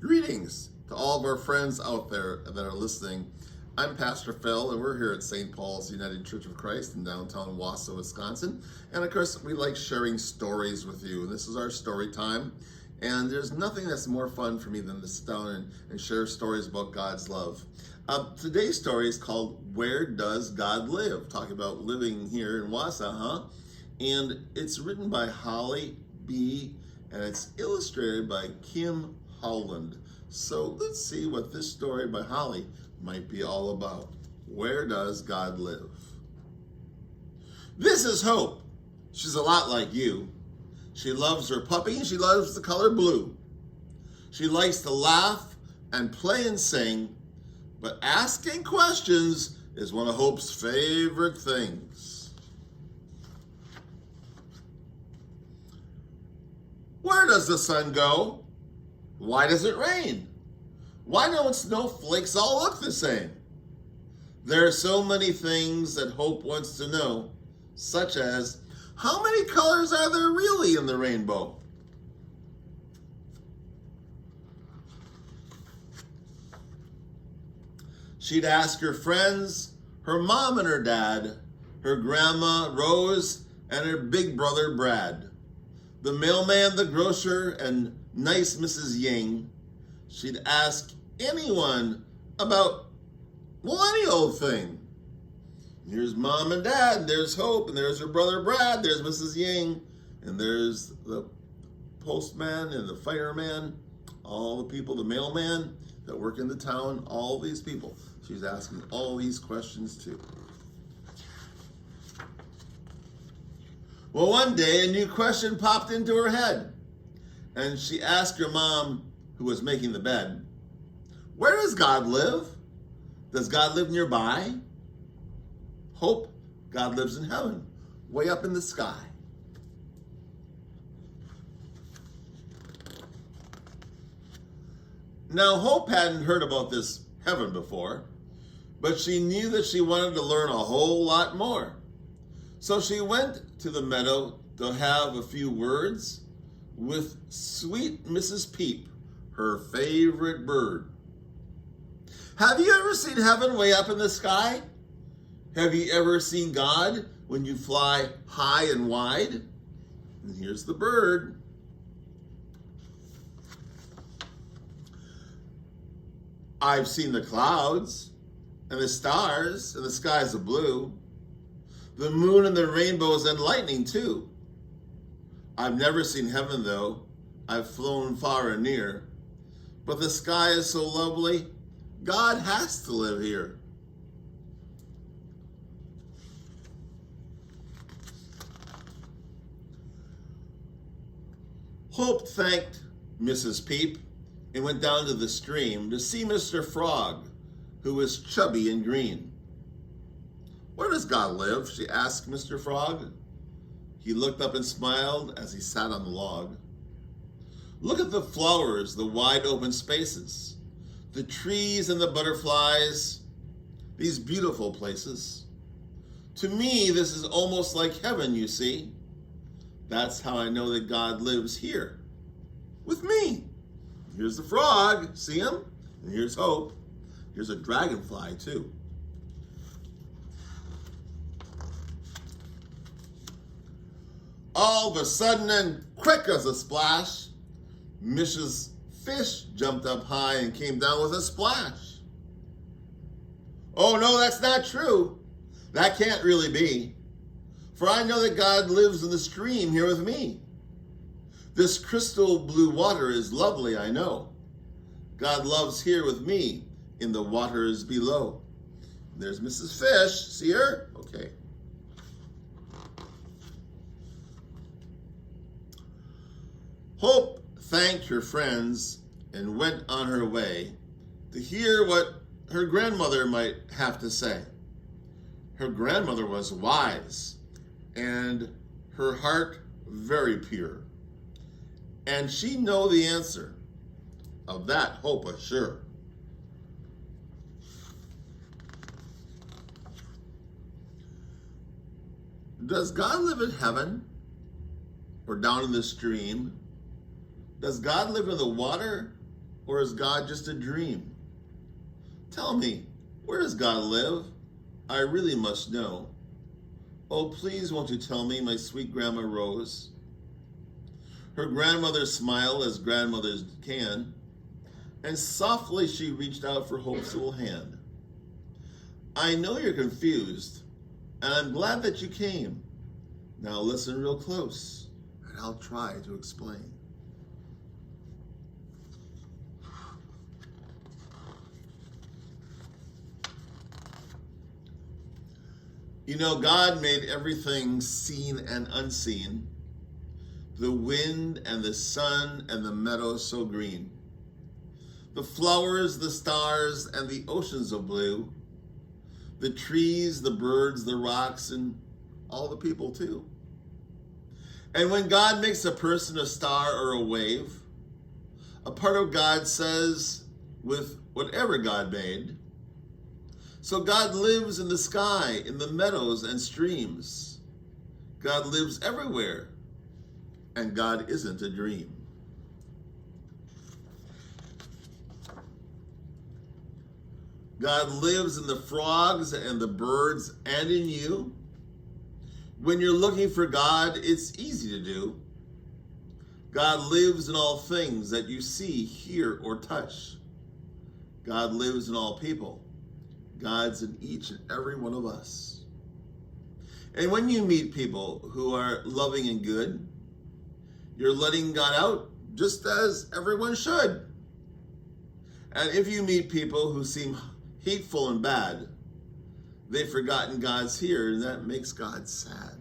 Greetings to all of our friends out there that are listening. I'm Pastor Phil, and we're here at St. Paul's United Church of Christ in downtown Wausau, Wisconsin. And of course, we like sharing stories with you. This is our story time. And there's nothing that's more fun for me than to sit down and share stories about God's love. Today's story is called Where Does God Live? Talking about living here in Wausau, huh? And it's written by Holly B. and it's illustrated by Kim Howland. So let's see what this story by Holly might be all about. Where does God live? This is Hope. She's a lot like you. She loves her puppy and she loves the color blue. She likes to laugh and play and sing, but asking questions is one of Hope's favorite things. Where does the sun go? Why does it rain? Why don't snowflakes all look the same? There are so many things that Hope wants to know, such as, how many colors are there really in the rainbow? She'd ask her friends, her mom and her dad, her grandma Rose, and her big brother Brad, the mailman, the grocer, and nice Mrs. Ying. She'd ask anyone about, well, any old thing. Here's mom and dad, and there's Hope, and there's her brother Brad, there's Mrs. Ying, and there's the postman and the fireman, all the people, the mailman that work in the town, all these people. She's asking all these questions too. Well, one day a new question popped into her head, and she asked her mom, who was making the bed, where does God live? Does God live nearby? Hope, God lives in heaven, way up in the sky. Now, Hope hadn't heard about this heaven before, but she knew that she wanted to learn a whole lot more. So she went to the meadow to have a few words with sweet Mrs. Peep, her favorite bird. Have you ever seen heaven way up in the sky? Have you ever seen God when you fly high and wide? And here's the bird. I've seen the clouds and the stars and the skies of blue, the moon and the rainbows and lightning too. I've never seen heaven though. I've flown far and near, but the sky is so lovely, God has to live here. Hope thanked Mrs. Peep and went down to the stream to see Mr. Frog, who was chubby and green. Where does God live? She asked Mr. Frog. He looked up and smiled as he sat on the log. Look at the flowers, the wide open spaces, the trees and the butterflies, these beautiful places. To me, this is almost like heaven, you see. That's how I know that God lives here, with me. Here's the frog, see him? And here's Hope. Here's a dragonfly too. All of a sudden, and quick as a splash, Mrs. Fish jumped up high and came down with a splash. Oh no, that's not true. That can't really be. For I know that God lives in the stream here with me. This crystal blue water is lovely, I know. God loves here with me in the waters below. There's Mrs. Fish. See her? Okay. Hope thanked her friends and went on her way to hear what her grandmother might have to say. Her grandmother was wise and her heart very pure. And she know the answer. Of that Hope is sure. Does God live in heaven or down in the stream? Does God live in the water Or is God just a dream? Tell me, where does God live? I really must know. Oh, please won't you tell me, my sweet Grandma Rose? Her grandmother smiled as grandmothers can, and softly she reached out for Hope's little hand. I know you're confused, and I'm glad that you came. Now listen real close, and I'll try to explain. You know, God made everything seen and unseen, the wind and the sun and the meadows so green, the flowers, the stars, and the oceans of blue, the trees, the birds, the rocks, and all the people too. And when God makes a person a star or a wave, a part of God says, with whatever God made. So God lives in the sky, in the meadows and streams. God lives everywhere, and God isn't a dream. God lives in the frogs and the birds and in you. When you're looking for God, it's easy to do. God lives in all things that you see, hear, or touch. God lives in all people. God's in each and every one of us. And when you meet people who are loving and good, you're letting God out just as everyone should. And if you meet people who seem hateful and bad, they've forgotten God's here, and that makes God sad.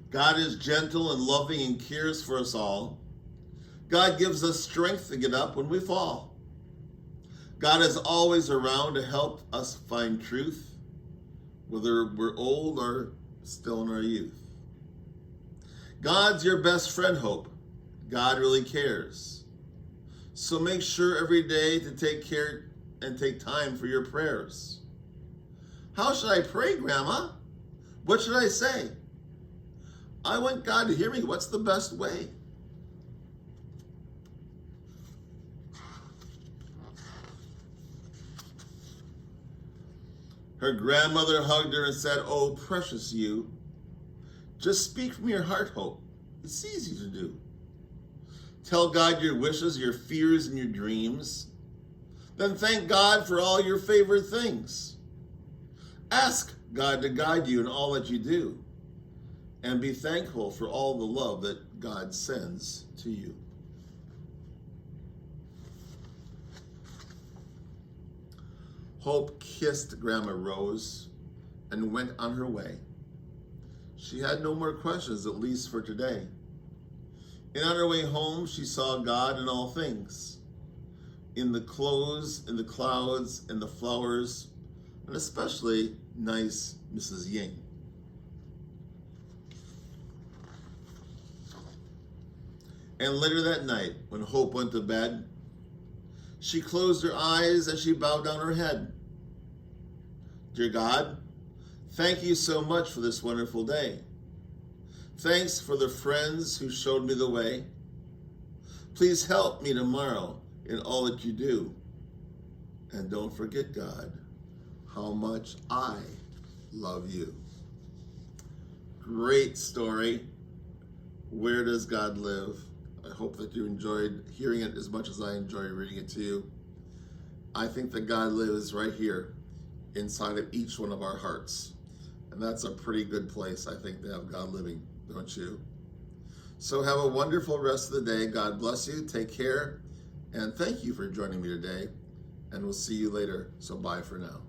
God is gentle and loving and cares for us all. God gives us strength to get up when we fall. God is always around to help us find truth, whether we're old or still in our youth. God's your best friend, Hope. God really cares. So make sure every day to take care and take time for your prayers. How should I pray, Grandma? What should I say? I want God to hear me. What's the best way? Her grandmother hugged her and said, oh, precious you. Just speak from your heart, Hope. It's easy to do. Tell God your wishes, your fears, and your dreams. Then thank God for all your favorite things. Ask God to guide you in all that you do. And be thankful for all the love that God sends to you. Hope kissed Grandma Rose and went on her way. She had no more questions, at least for today. And on her way home, she saw God in all things. In the clothes, in the clouds, in the flowers, and especially nice Mrs. Ying. And later that night, when Hope went to bed, she closed her eyes as she bowed down her head. Dear God, thank you so much for this wonderful day. Thanks for the friends who showed me the way. Please help me tomorrow in all that you do. And don't forget, God, how much I love you. Great story. Where does God live? I hope that you enjoyed hearing it as much as I enjoy reading it to you. I think that God lives right here inside of each one of our hearts. And that's a pretty good place, I think, to have God living, don't you? So have a wonderful rest of the day. God bless you. Take care. And thank you for joining me today. And we'll see you later. So bye for now.